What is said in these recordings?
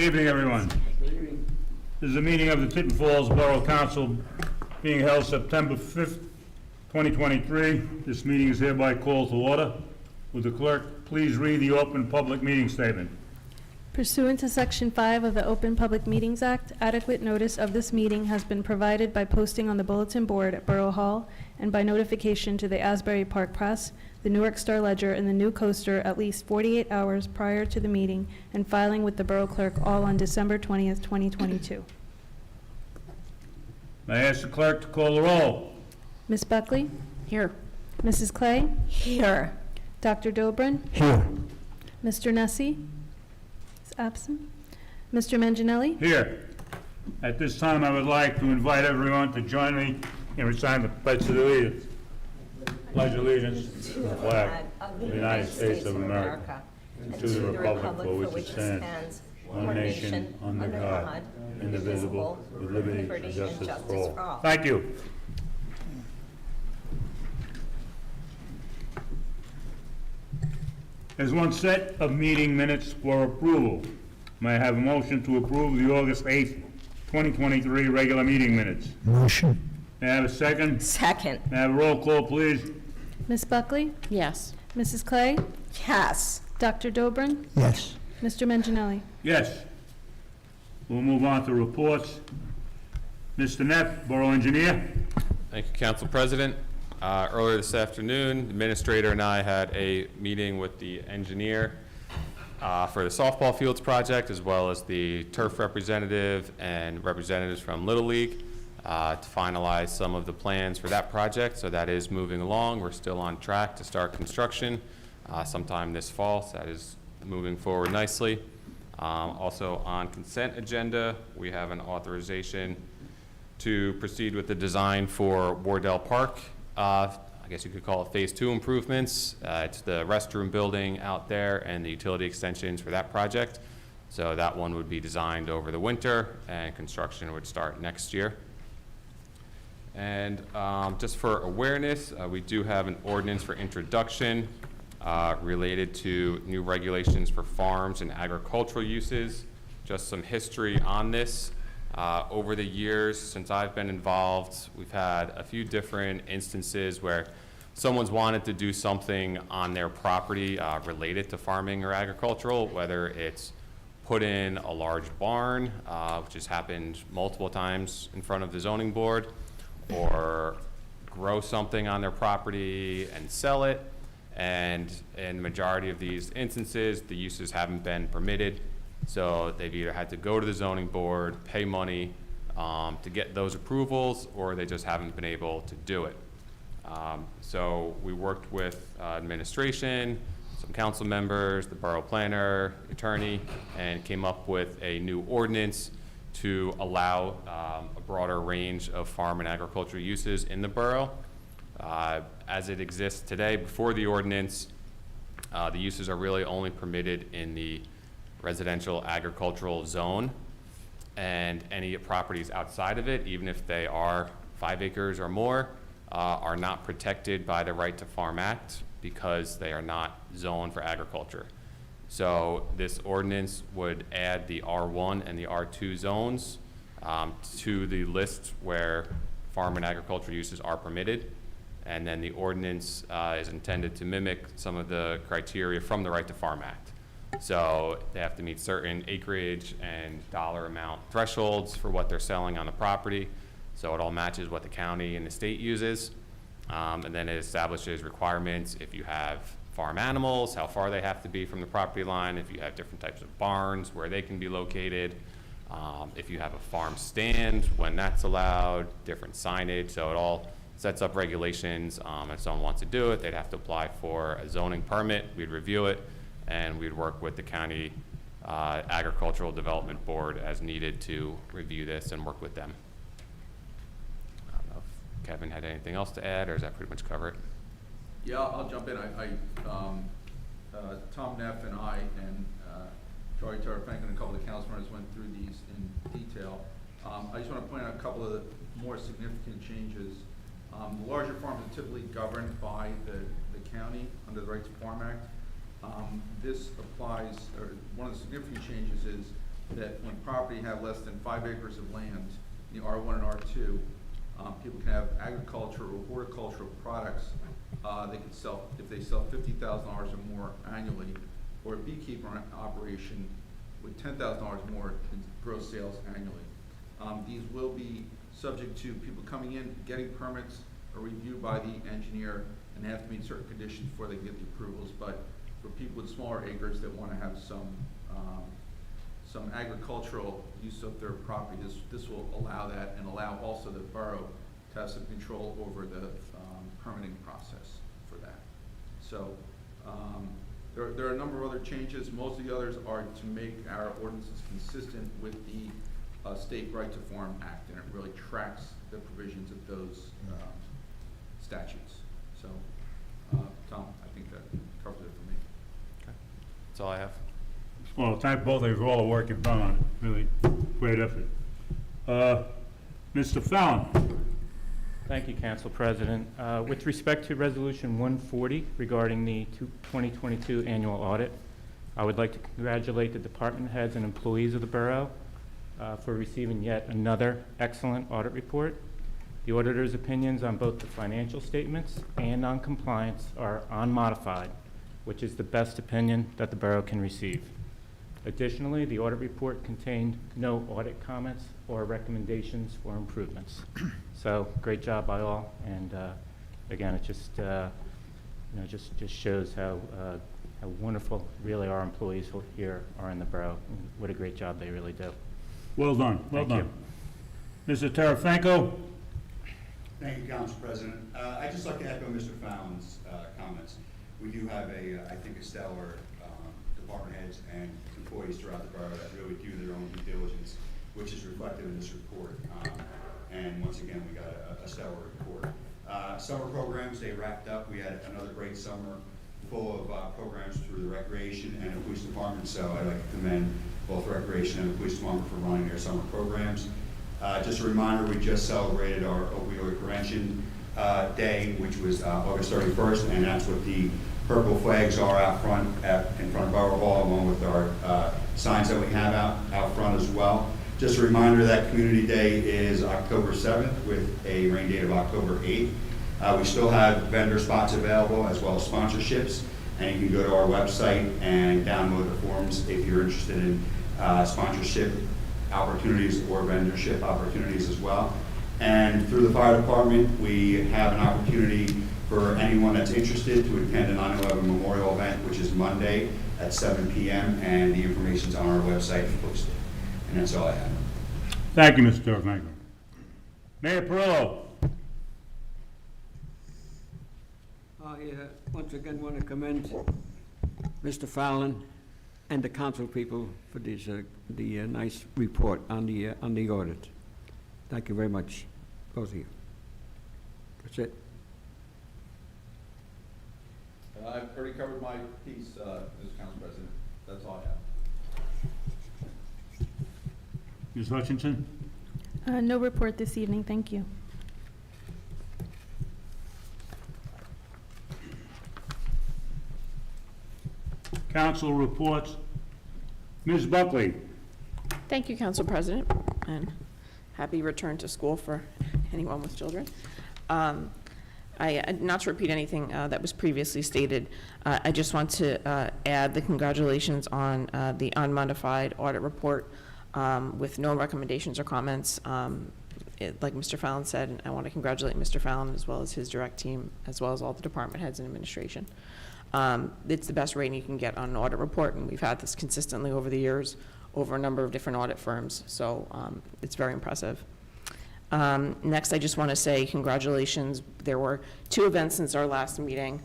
Good evening, everyone. This is a meeting of the Tinton Falls Borough Council being held September 5th, 2023. This meeting is hereby called to order. Would the clerk please read the open public meeting statement? Pursuant to Section 5 of the Open Public Meetings Act, adequate notice of this meeting has been provided by posting on the bulletin board at Borough Hall and by notification to the Asbury Park Press, the Newark Star Ledger, and the New Coaster at least 48 hours prior to the meeting and filing with the Borough Clerk all on December 20th, 2022. May I ask the clerk to call the roll? Ms. Buckley? Here. Mrs. Clay? Here. Dr. Dobrin? Here. Mr. Nessie? Is absent. Mr. Manginelli? Here. At this time, I would like to invite everyone to join me in reciting the Pledge of Allegiance. Pledge allegiance to the flag of the United States of America and to the republic for which it stands, one nation, under God, indivisible, with liberty and justice for all. Thank you. There's one set of meeting minutes for approval. May I have a motion to approve the August 8th, 2023 regular meeting minutes? Motion. May I have a second? Second. May I have a roll call, please? Ms. Buckley? Yes. Mrs. Clay? Yes. Dr. Dobrin? Yes. Mr. Manginelli? Yes. We'll move on to reports. Mr. Neff, Borough Engineer. Thank you, Council President. Earlier this afternoon, the Administrator and I had a meeting with the engineer for the softball fields project, as well as the turf representative and representatives from Little League to finalize some of the plans for that project. So that is moving along. We're still on track to start construction sometime this fall. So that is moving forward nicely. Also on consent agenda, we have an authorization to proceed with the design for Wardell Park. I guess you could call it Phase 2 improvements. It's the restroom building out there and the utility extensions for that project. So that one would be designed over the winter and construction would start next year. And just for awareness, we do have an ordinance for introduction related to new regulations for farms and agricultural uses. Just some history on this. Over the years since I've been involved, we've had a few different instances where someone's wanted to do something on their property related to farming or agricultural, whether it's put in a large barn, which has happened multiple times in front of the zoning board, or grow something on their property and sell it. And in the majority of these instances, the uses haven't been permitted. So they've either had to go to the zoning board, pay money to get those approvals, or they just haven't been able to do it. So we worked with administration, some council members, the borough planner, attorney, and came up with a new ordinance to allow a broader range of farm and agricultural uses in the borough. As it exists today, before the ordinance, the uses are really only permitted in the residential agricultural zone, and any properties outside of it, even if they are 5 acres or more, are not protected by the Right to Farm Act because they are not zoned for agriculture. So this ordinance would add the R1 and the R2 zones to the list where farm and agricultural uses are permitted. And then the ordinance is intended to mimic some of the criteria from the Right to Farm Act. So they have to meet certain acreage and dollar amount thresholds for what they're selling on the property. So it all matches what the county and the state uses. And then it establishes requirements if you have farm animals, how far they have to be from the property line, if you have different types of barns, where they can be located, if you have a farm stand, when that's allowed, different signage. So it all sets up regulations. If someone wants to do it, they'd have to apply for a zoning permit. We'd review it, and we'd work with the county agricultural development board as needed to review this and work with them. I don't know if Kevin had anything else to add, or does that pretty much cover it? Yeah, I'll jump in. Tom Neff and I and Charlie Turfenk and a couple of council members went through these in detail. I just want to point out a couple of the more significant changes. The larger farms are typically governed by the county under the Right to Farm Act. This applies, or one of the significant changes is that when property have less than 5 acres of land, in the R1 and R2, people can have agriculture or horticultural products. They can sell, if they sell $50,000 or more annually, or a beekeeper operation with $10,000 more in gross sales annually. These will be subject to people coming in, getting permits, a review by the engineer, and they have to meet certain conditions before they can get the approvals. But for people with smaller acres that want to have some agricultural use of their property, this will allow that, and allow also the borough to have some control over the permitting process for that. So there are a number of other changes. Most of the others are to make our ordinances consistent with the State Right to Farm Act, and it really tracks the provisions of those statutes. So, Tom, I think that covers it for me. That's all I have. Well, thank both of you for all the work you've done on it. Really great effort. Mr. Fallon? Thank you, Council President. With respect to Resolution 140 regarding the 2022 annual audit, I would like to congratulate the department heads and employees of the borough for receiving yet another excellent audit report. The auditor's opinions on both the financial statements and on compliance are unmodified, which is the best opinion that the borough can receive. Additionally, the audit report contained no audit comments or recommendations for improvements. So, great job by all, and again, it just just shows how wonderful really our employees here are in the borough. What a great job they really do. Well done, well Thank done. Mr. Tarafanko? Thank you, Council President. I'd just like to echo Mr. Fallon's comments. We do have I think, a stellar department heads and employees throughout the borough that really do their own due diligence, which is reflected in this report. And once again, we got a stellar report. Summer programs, they wrapped up. We had another great summer full of programs through the Recreation and the Police Department, so I'd like to commend both Recreation and the Police Department for running their summer programs. Just a reminder, we just celebrated our opioid prevention day, which was August 31st, and that's what the purple flags are out front, in front of Borough Hall, along with our signs that we have out front as well. Just a reminder that Community Day is October 7th with a rain date of October 8th. We still have vendor spots available as well as sponsorships, and you can go to our website and download the forms if you're interested in sponsorship opportunities or vendorship opportunities as well. And through the fire department, we have an opportunity for anyone that's interested to attend a 9/11 memorial event, which is Monday at 7 p.m., and the information's on our website and posted. And that's all I have. Thank you, Mr. Tarafanko. Mayor Perillo? I once again want to commend Mr. Fallon and the council people for this the nice report on the audit. Thank you very much, both of you. That's it. I've already covered my piece, Mr. Council President. That's all I have. Ms. Hutchinson? No report this evening, thank you. Council reports. Ms. Buckley? Thank you, Council President, and happy return to school for anyone with children. Not to repeat anything that was previously stated, I just want to add the congratulations on the unmodified audit report with no recommendations or comments. Like Mr. Fallon said, and I want to congratulate Mr. Fallon as well as his direct team, as well as all the department heads and administration. It's the best rating you can get on an audit report, and we've had this consistently over the years, over a number of different audit firms, so it's very impressive. Next, I just want to say congratulations. There were 2 events since our last meeting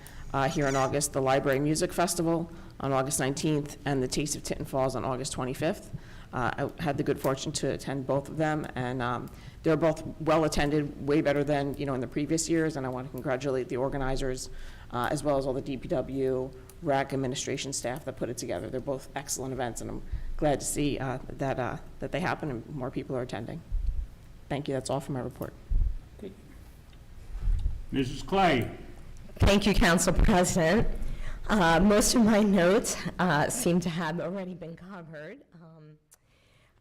here in August, the Library Music Festival on August 19th and the Taste of Tinton Falls on August 25th. I had the good fortune to attend both of them, and they're both well attended, way better than in the previous years, and I want to congratulate the organizers as well as all the DPW, RAC administration staff that put it together. They're both excellent events, and I'm glad to see that they happen and more people are attending. Thank you. That's all for my report. Mrs. Clay? Thank you, Council President. Most of my notes seem to have already been covered.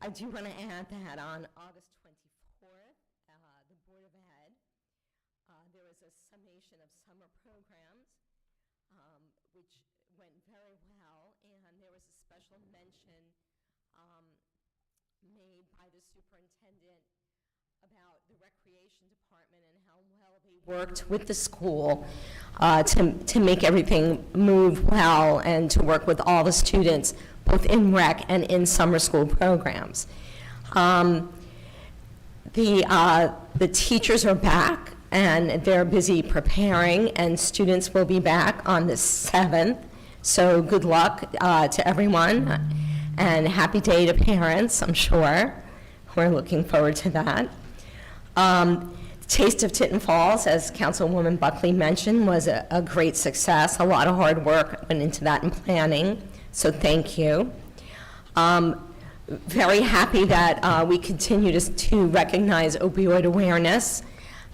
I do want to add that on August 24th, the Board of Ed, there was a summation of summer programs, which went very well, and there was a special mention made by the superintendent about the recreation department and how well they worked with the school to make everything move well and to work with all the students, both in rec and in summer school programs. The teachers are back, and they're busy preparing, and students will be back on the 7th. So good luck to everyone, and happy day to parents, I'm sure. We're looking forward to that. Taste of Tinton Falls, as Councilwoman Buckley mentioned, was a great success. A lot of hard work went into that in planning, so thank you. Very happy that we continue to recognize opioid awareness,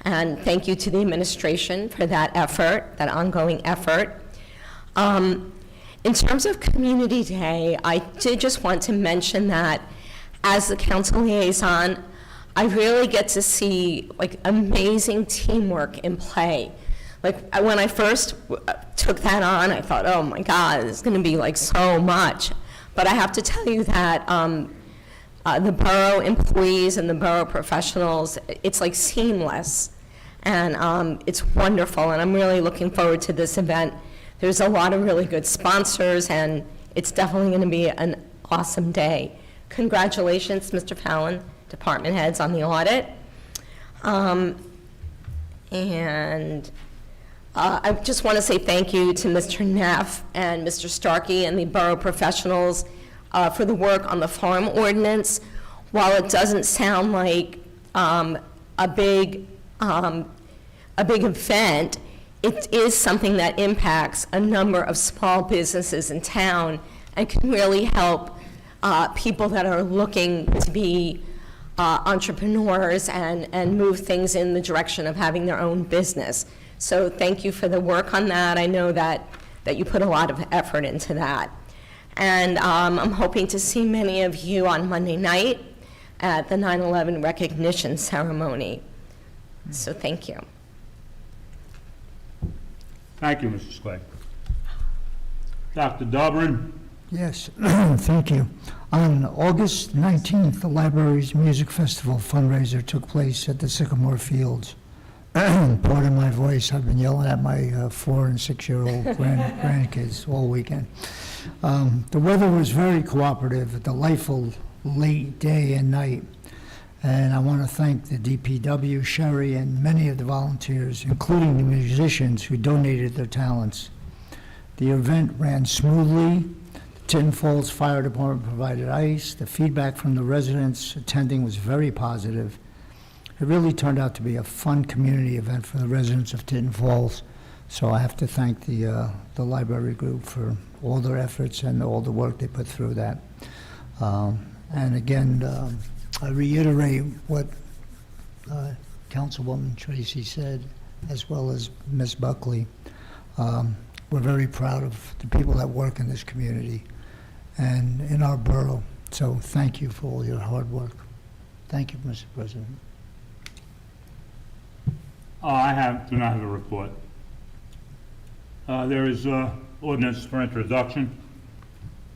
and thank you to the administration for that effort, that ongoing effort. In terms of Community Day, I did just want to mention that as the council liaison, I really get to see like amazing teamwork in play. Like when I first took that on, I thought, oh my God, it's going to be like so much. But I have to tell you that the borough employees and the borough professionals, it's like seamless, and it's wonderful. And I'm really looking forward to this event. There's a lot of really good sponsors, and it's definitely going to be an awesome day. Congratulations, Mr. Fallon, department heads, on the audit. I just want to say thank you to Mr. Neff and Mr. Starkey and the borough professionals for the work on the farm ordinance. While it doesn't sound like a big event, it is something that impacts a number of small businesses in town and can really help people that are looking to be entrepreneurs and move things in the direction of having their own business. So thank you for the work on that. I know that you put a lot of effort into that. And I'm hoping to see many of you on Monday night at the 9/11 recognition ceremony. So thank you. Thank you, Mrs. Clay. Dr. Dobrin? Yes, thank you. On August 19th, the library's music festival fundraiser took place at the Sycamore Fields. Pardon my voice, I've been yelling at my 4 and 6-year-old grandkids all weekend. The weather was very cooperative, a delightful late day and night. And I want to thank the DPW, Sherry, and many of the volunteers, including the musicians who donated their talents. The event ran smoothly. The Tinton Falls Fire Department provided ice. The feedback from the residents attending was very positive. It really turned out to be a fun community event for the residents of Tinton Falls. So I have to thank the library group for all their efforts and all the work they put through that. And again, I reiterate what Councilwoman Tracy said, as well as Ms. Buckley. We're very proud of the people that work in this community and in our borough. So thank you for all your hard work. Thank you, Mr. President. I do not have a report. There is ordinance for introduction.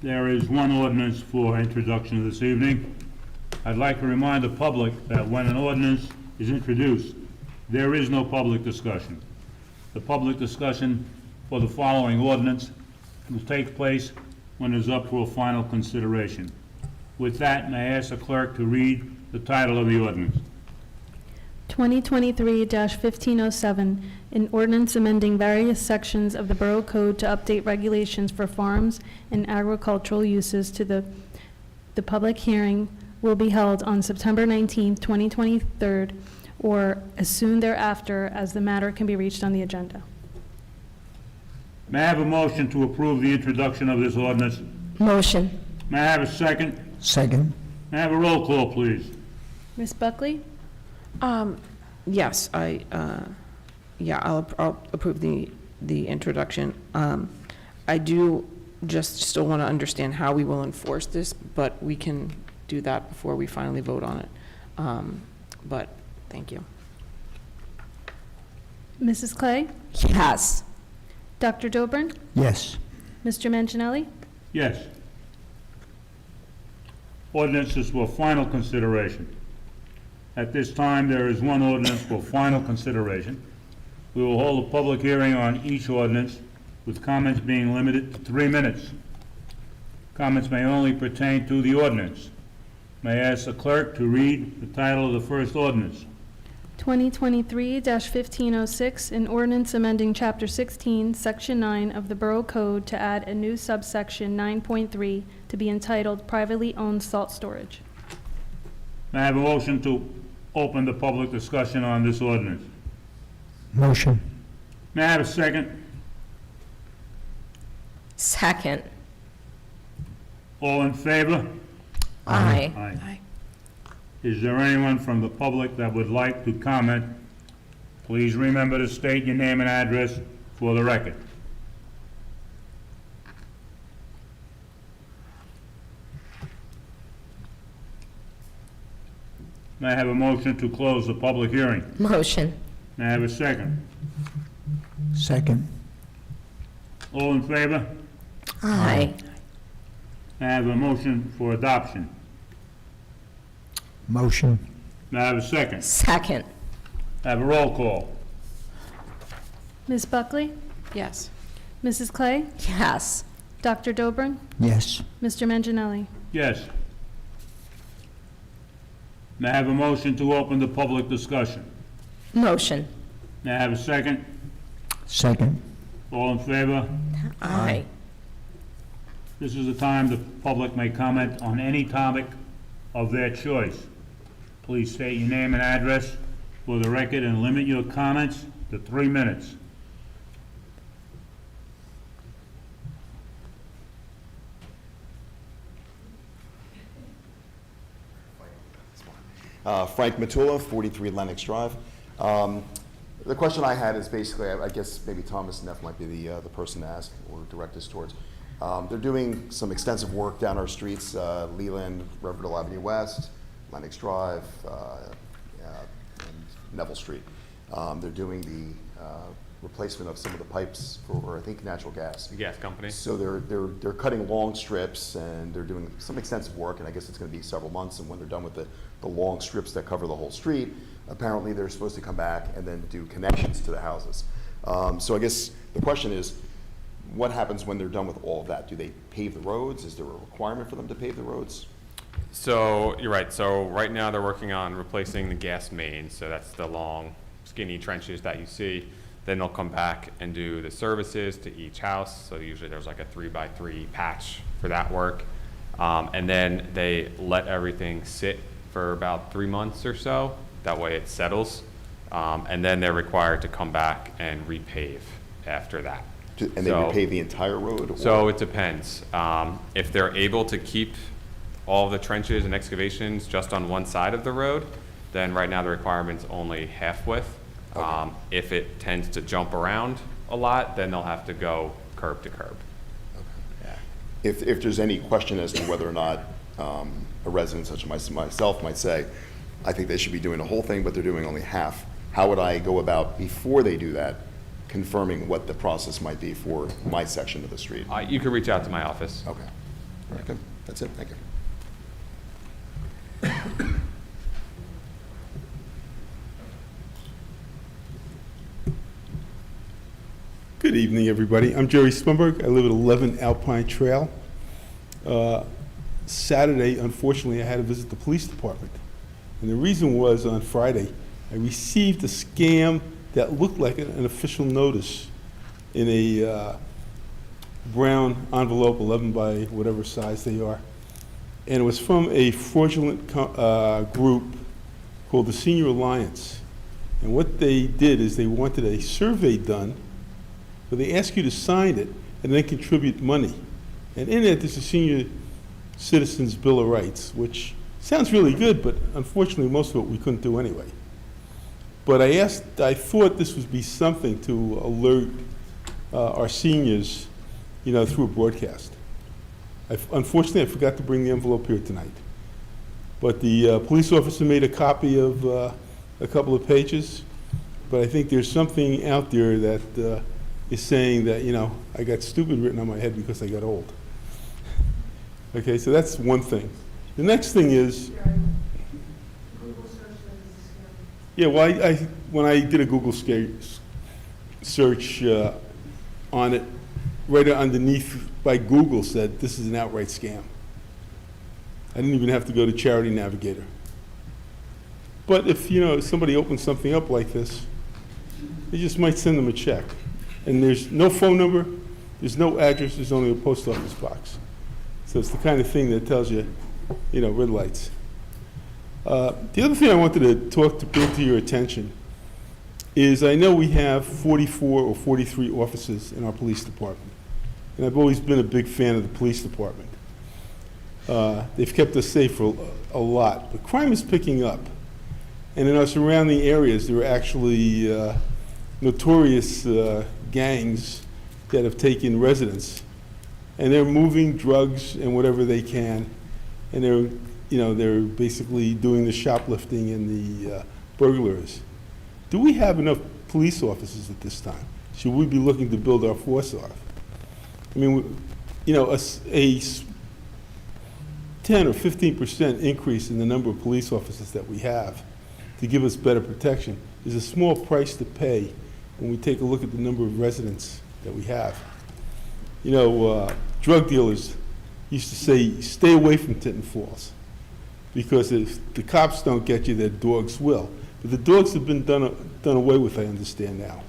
There is one ordinance for introduction this evening. I'd like to remind the public that when an ordinance is introduced, there is no public discussion. The public discussion for the following ordinance will take place when it is up for a final consideration. With that, may I ask the clerk to read the title of the ordinance? 2023-1507, an ordinance amending various sections of the Borough Code to update regulations for farms and agricultural uses to the public hearing will be held on September 19th, 2023, or as soon thereafter as the matter can be reached on the agenda. May I have a motion to approve the introduction of this ordinance? Motion. May I have a second? Second. May I have a roll call, please? Ms. Buckley? Yes, I'll approve the introduction. I do just still want to understand how we will enforce this, but we can do that before we finally vote on it. But, thank you. Mrs. Clay? Yes. Dr. Dobrin? Yes. Mr. Manginelli? Yes. Ordinances for final consideration. At this time, there is one ordinance for final consideration. We will hold a public hearing on each ordinance, with comments being limited to 3 minutes. Comments may only pertain to the ordinance. May I ask the clerk to read the title of the first ordinance? 2023-1506, an ordinance amending Chapter 16, Section 9 of the Borough Code to add a new subsection 9.3 to be entitled Privately Owned Salt Storage. May I have a motion to open the public discussion on this ordinance? Motion. May I have a second? Second. All in favor? Aye. Aye. Is there anyone from the public that would like to comment? Please remember to state your name and address for the record. May I have a motion to close the public hearing? Motion. May I have a second? Second. All in favor? Aye. May I have a motion for adoption? Motion. May I have a second? Second. I have a roll call. Ms. Buckley? Yes. Mrs. Clay? Yes. Dr. Dobrin? Yes. Mr. Manginelli? Yes. May I have a motion to open the public discussion? Motion. May I have a second? Second. All in favor? Aye. This is the time the public may comment on any topic of their choice. Please state your name and address for the record and limit your comments to 3 minutes. Frank Matula, 43 Lennox Drive. The question I had is basically, I guess maybe Thomas Neff might be the person to ask or direct us towards. They're doing some extensive work down our streets, Leland, Riverdale Avenue West, Lennox Drive, and Neville Street. They're doing the replacement of some of the pipes for, I think, natural gas. The gas company. So they're cutting long strips, and they're doing some extensive work, and I guess it's going to be several months. And when they're done with the long strips that cover the whole street, apparently they're supposed to come back and then do connections to the houses. So I guess the question is, what happens when they're done with all of that? Do they pave the roads? Is there a requirement for them to pave the roads? So you're right. So right now they're working on replacing the gas main. So that's the long, skinny trenches that you see. Then they'll come back and do the services to each house. So usually there's like a 3x3 patch for that work. And then they let everything sit for about 3 months or so. That way it settles. And then they're required to come back and repave after that. And they repave the entire road? Or? So it depends. If they're able to keep all of the trenches and excavations just on one side of the road, then right now the requirement's only half width. Okay. If it tends to jump around a lot, then they'll have to go curb to curb. Okay. Yeah. If there's any question as to whether or not a resident such as myself might say, I think they should be doing the whole thing, but they're doing only half, how would I go about, before they do that, confirming what the process might be for my section of the street? You can reach out to my office. Okay. All right, good. That's it. Thank you. Good evening, everybody. I'm Jerry Swinberg. I live at 11 Alpine Trail. Saturday, unfortunately, I had to visit the police department. And the reason was, on Friday, I received a scam that looked like an official notice in a brown envelope, 11 by whatever size they are. And it was from a fraudulent group called the Senior Alliance. And what they did is they wanted a survey done, but they ask you to sign it and then contribute money. And in it, there's a Senior Citizens Bill of Rights, which sounds really good, but unfortunately, most of it we couldn't do anyway. But I thought this would be something to alert our seniors, through a broadcast. Unfortunately, I forgot to bring the envelope here tonight. But the police officer made a copy of a couple of pages. But I think there's something out there that is saying that, you know, I got stupid written on my head because I got old. Okay, so that's one thing. The next thing is, yeah, well, when I did a Google search on it, right underneath by Google said, this is an outright scam. I didn't even have to go to Charity Navigator. But if, you know, somebody opens something up like this, you just might send them a check. And there's no phone number, there's no address, there's only a post office box. So it's the kind of thing that tells you, you know, red lights. The other thing I wanted to bring to your attention is I know we have 44 or 43 officers in our police department. And I've always been a big fan of the police department. They've kept us safe for a lot, but crime is picking up. And in our surrounding areas, there are actually notorious gangs that have taken residence. And they're moving drugs and whatever they can. And they're basically doing the shoplifting and the burglaries. Do we have enough police officers at this time? Should we be looking to build our force off? I mean, you know, a 10 or 15% increase in the number of police officers that we have to give us better protection is a small price to pay when we take a look at the number of residents that we have. You know, drug dealers used to say, stay away from Tinton Falls, because if the cops don't get you, their dogs will. But the dogs have been done away with, I understand now.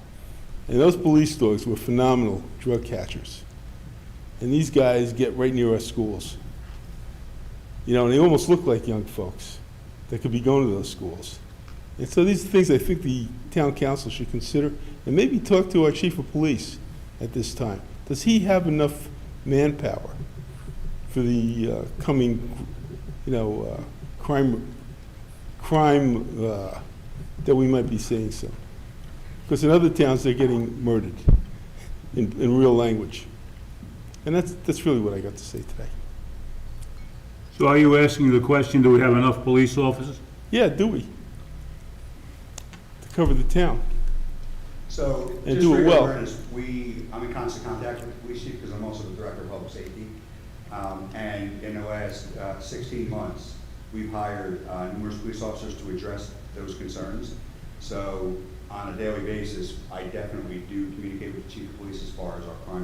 And those police dogs were phenomenal drug catchers. And these guys get right near our schools. You know, and they almost look like young folks that could be going to those schools. And so these are things I think the town council should consider, and maybe talk to our chief of police at this time. Does he have enough manpower for the coming, you know, crime that we might be seeing soon? Because in other towns, they're getting murdered in real language. And that's really what I got to say today. So are you asking the question, do we have enough police officers? Yeah, do we? To cover the town. So, And just do for it your well. awareness, I'm in constant contact with the police chief because I'm also the director of public safety. And in the last 16 months, we've hired numerous police officers to address those concerns. So on a daily basis, I definitely do communicate with the chief of police as far as our crime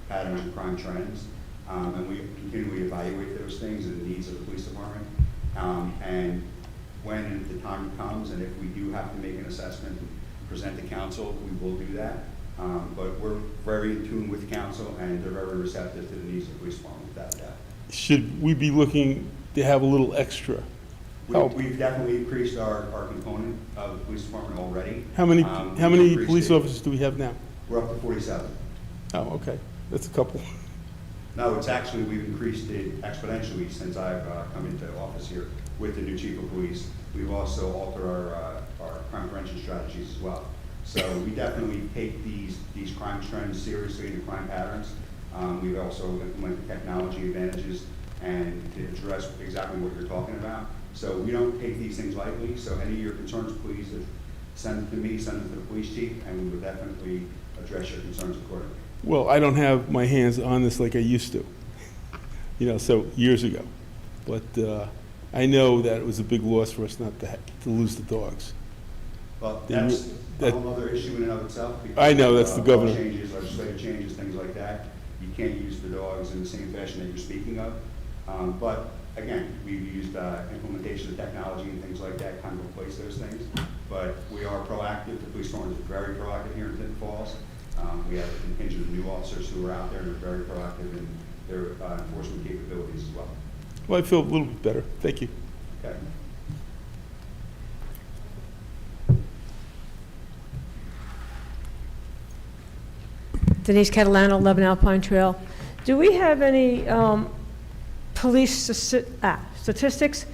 patterns and crime trends. And we continually evaluate those things and the needs of the police department. And when the time comes, and if we do have to make an assessment and present to council, we will do that. But we're very in tune with council, and they're very receptive to the needs of the police department without that. Should we be looking to have a little extra help? We've definitely increased our component of the police department already. How many We've police increased it. officers do we have now? We're up to 47. Oh, okay, that's a couple. No, it's actually, we've increased it exponentially since I've come into office here with the new chief of police. We've also altered our crime prevention strategies as well. So we definitely take these crime trends seriously and the crime patterns. We've also implemented technology advantages and to address exactly what you're talking about. So we don't take these things lightly. So any of your concerns, please send them to me, send them to the police chief, and we will definitely address your concerns accordingly. Well, I don't have my hands on this like I used to, you know, so years ago. But I know that it was a big loss for us not to lose the dogs. Well, They that's re- a whole other issue in and of itself. because I know, that's of, the governor. law changes, legislative changes, things like that. You can't use the dogs in the same fashion that you're speaking of. But again, we've used implementation of technology and things like that, kind of replace those things. But we are proactive. The police department is very proactive here in Tinton Falls. We have a contingent of new officers who are out there and are very proactive in their enforcement capabilities as well. Well, I feel a little bit better. Thank you. Okay. Denise Catalano, 11 Alpine Trail. Do we have any police statistics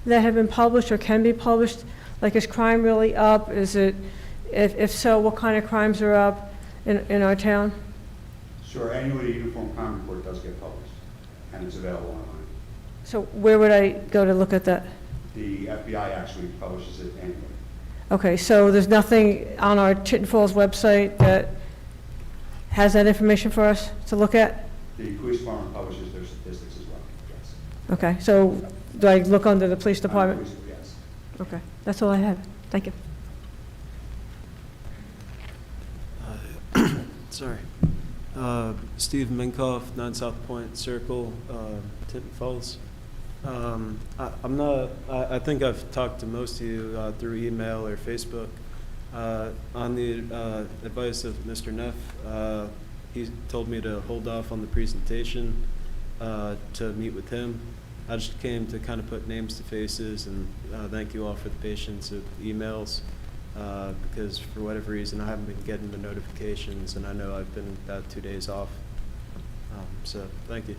that have been published or can be published? Like, is crime really up? Is it, if so, what kind of crimes are up in our town? Sure, annually, the Uniform Crime Report does get published, and it's available online. So where would I go to look at that? The FBI actually publishes it annually. Okay, so there's nothing on our Tinton Falls website that has that information for us to look at? The police department publishes their statistics as well, yes. Okay, so do I look under the police department? Yes. Okay, that's all I have. Thank you. Sorry. Steve Minkoff, 9 South Point Circle, Tinton Falls. I think I've talked to most of you through email or Facebook. On the advice of Mr. Neff, he told me to hold off on the presentation to meet with him. I just came to kind of put names to faces and thank you all for the patience of emails. Because for whatever reason I haven't been getting the notifications, and I know I've been about 2 days off. So thank you.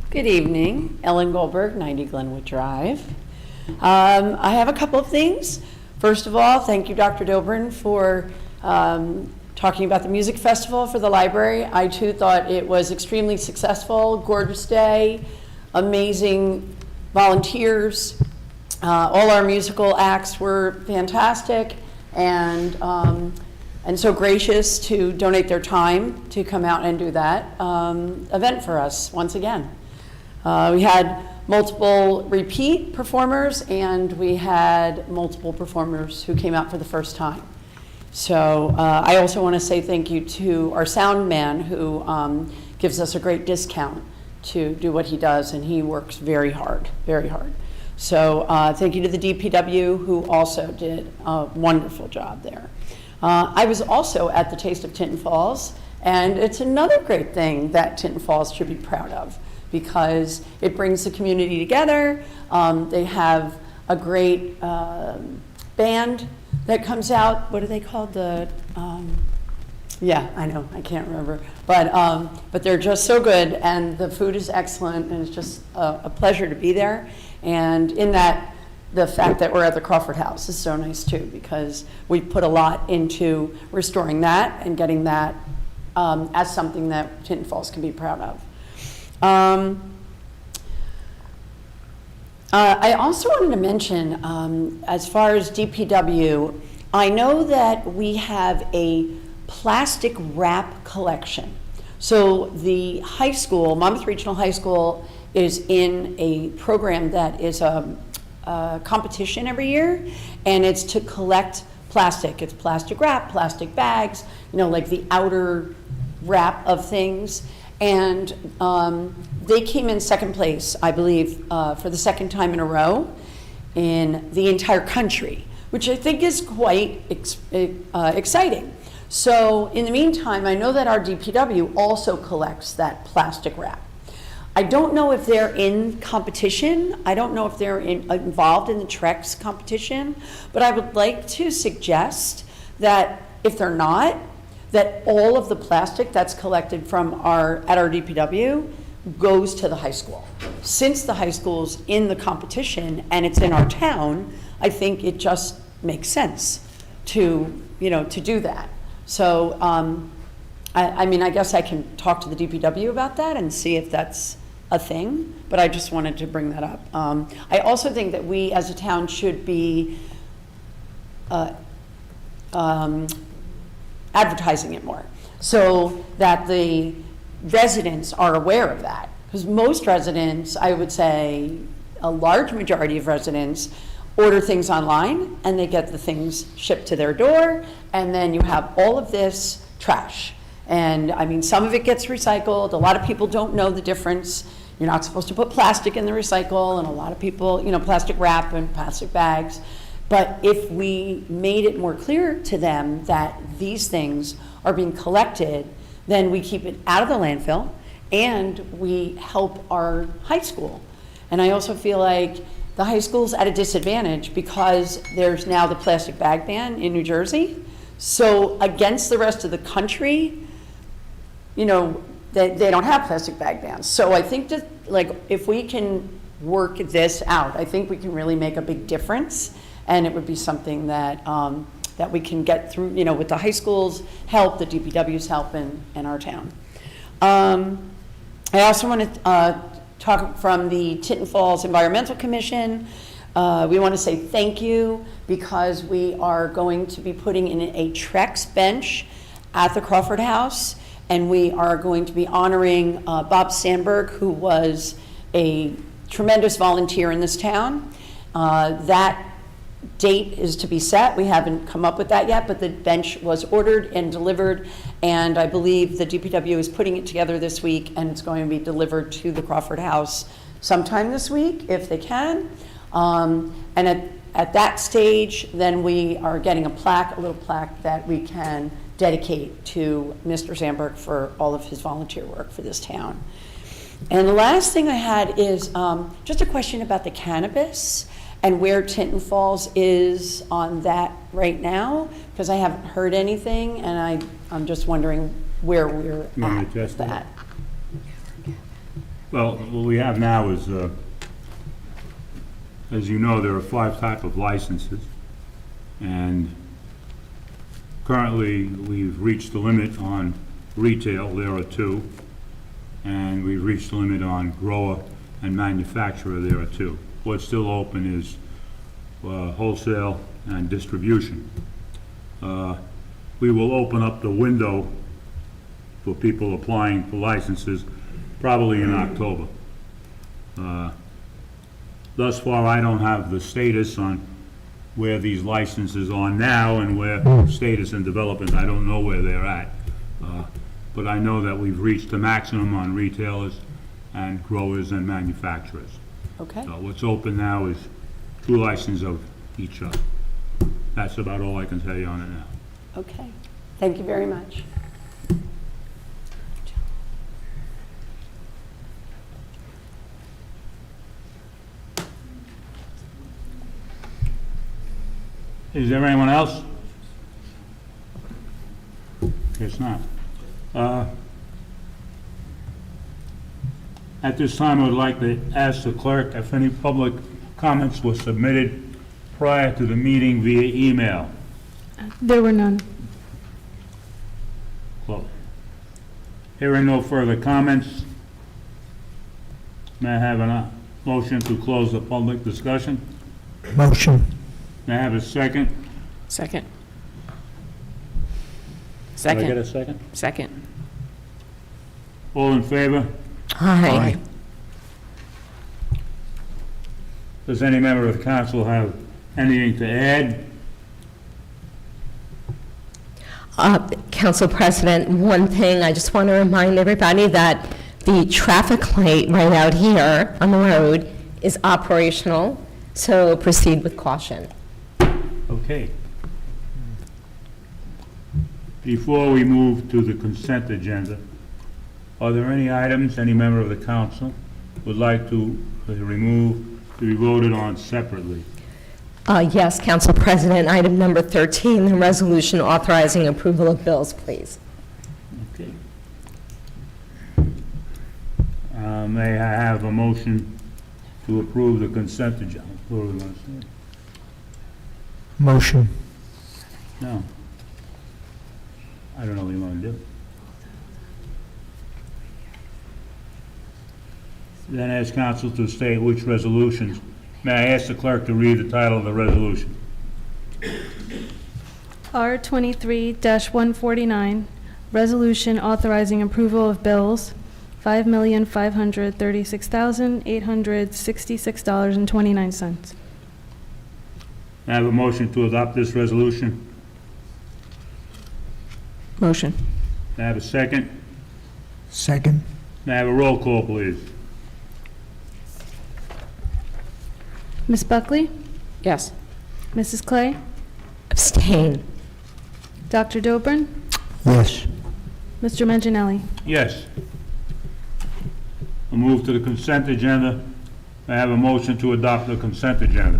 Good evening, Ellen Goldberg, 90 Glenwood Drive. I have a couple of things. First of all, thank you, Dr. Dobrin, for talking about the music festival for the library. I too thought it was extremely successful, gorgeous day, amazing volunteers. All our musical acts were fantastic and so gracious to donate their time to come out and do that event for us once again. We had multiple repeat performers and we had multiple performers who came out for the first time. So I also want to say thank you to our sound man who gives us a great discount to do what he does, and he works very hard, very hard. So thank you to the DPW who also did a wonderful job there. I was also at the Taste of Tinton Falls, and it's another great thing that Tinton Falls should be proud of because it brings the community together. They have a great band that comes out. What are they called? Yeah, I know, I can't remember. But they're just so good, and the food is excellent, and it's just a pleasure to be there. And in that, the fact that we're at the Crawford House is so nice too, because we put a lot into restoring that and getting that as something that Tinton Falls can be proud of. I also wanted to mention, as far as DPW, I know that we have a plastic wrap collection. So the high school, Monmouth Regional High School, is in a program that is a competition every year, and it's to collect plastic. It's plastic wrap, plastic bags, you know, like the outer wrap of things. And they came in second place, I believe, for the second time in a row in the entire country, which I think is quite exciting. So in the meantime, I know that our DPW also collects that plastic wrap. I don't know if they're in competition. I don't know if they're involved in the Trex competition, but I would like to suggest that if they're not, that all of the plastic that's collected from at our DPW goes to the high school. Since the high school's in the competition and it's in our town, I think it just makes sense to do that. So, I mean, I guess I can talk to the DPW about that and see if that's a thing, but I just wanted to bring that up. I also think that we as a town should be advertising it more so that the residents are aware of that. Because most residents, I would say a large majority of residents, order things online and they get the things shipped to their door, and then you have all of this trash. And I mean, some of it gets recycled. A lot of people don't know the difference. You're not supposed to put plastic in the recycle, and a lot of people, plastic wrap and plastic bags. But if we made it more clear to them that these things are being collected, then we keep it out of the landfill and we help our high school. And I also feel like the high school's at a disadvantage because there's now the plastic bag ban in New Jersey. So against the rest of the country, they don't have plastic bag bans. So I think that, if we can work this out, I think we can really make a big difference, and it would be something that that we can get through, with the high school's help, the DPW's help, and our town. I also want to talk from the Tinton Falls Environmental Commission. We want to say thank you because we are going to be putting in a Trex bench at the Crawford House, and we are going to be honoring Bob Sandberg, who was a tremendous volunteer in this town. That date is to be set. We haven't come up with that yet, but the bench was ordered and delivered, and I believe the DPW is putting it together this week, and it's going to be delivered to the Crawford House sometime this week, if they can. And at that stage, then we are getting a little plaque that we can dedicate to Mr. Sandberg for all of his volunteer work for this town. And the last thing I had is just a question about the cannabis and where Tinton Falls is on that right now, because I haven't heard anything, and I'm just wondering where we're You want me at to address with that. Well, what we have now is, as you know, there are 5 types of licenses, and currently we've reached the limit on retail, there are 2, and we've reached the limit on grower and manufacturer, there are 2. What's still open is wholesale and distribution. We will open up the window for people applying for licenses probably in October. Thus far, I don't have the status on where these licenses are now and where status and development, I don't know where they're at. But I know that we've reached the maximum on retailers and growers and manufacturers. Okay. So what's open now is 2 licenses of each other. That's about all I can tell you on it now. Okay. Thank you very much. Is there anyone else? Guess not. At this time, I would like to ask the clerk if any public comments were submitted prior to the meeting via email. There were none. Close. Hearing no further comments, may I have a motion to close the public discussion? Motion. May I have a second? Second. Did I get Second. a second? Second. All in favor? Aye. Does any member of the council have anything to add? Council President, one thing, I just want to remind everybody that the traffic light right out here on the road is operational, so proceed with caution. Okay. Before we move to the consent agenda, are there any items any member of the council would like to remove to be voted on separately? Yes, Council President, item number 13, the resolution authorizing approval of bills, please. Okay. May I have a motion to approve the consent agenda? What are we gonna say? Motion. No. I don't know what you want to do. Then ask council to state which resolutions. May I ask the clerk to read the title of the resolution? R 23-149, resolution authorizing approval of bills, $5,536,866.29. May I have a motion to adopt this resolution? Motion. May I have a second? Second. May I have a roll call, please? Ms. Buckley? Yes. Mrs. Clay? Abstain. Dr. Dobrin? Yes. Mr. Manginelli? Yes. We'll move to the consent agenda. May I have a motion to adopt the consent agenda?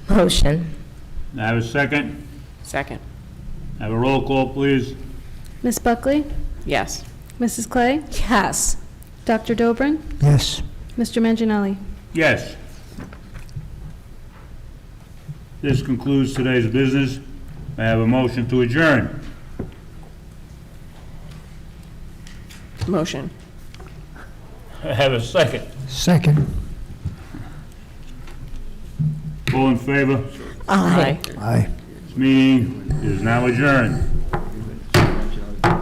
Motion. May I have a second? Second. May I have a roll call, please? Ms. Buckley? Yes. Mrs. Clay? Yes. Dr. Dobrin? Yes. Mr. Manginelli? Yes. This concludes today's business. May I have a motion to adjourn? Motion. Have a second. Second. All in favor? Aye. Aye. This meeting is now adjourned.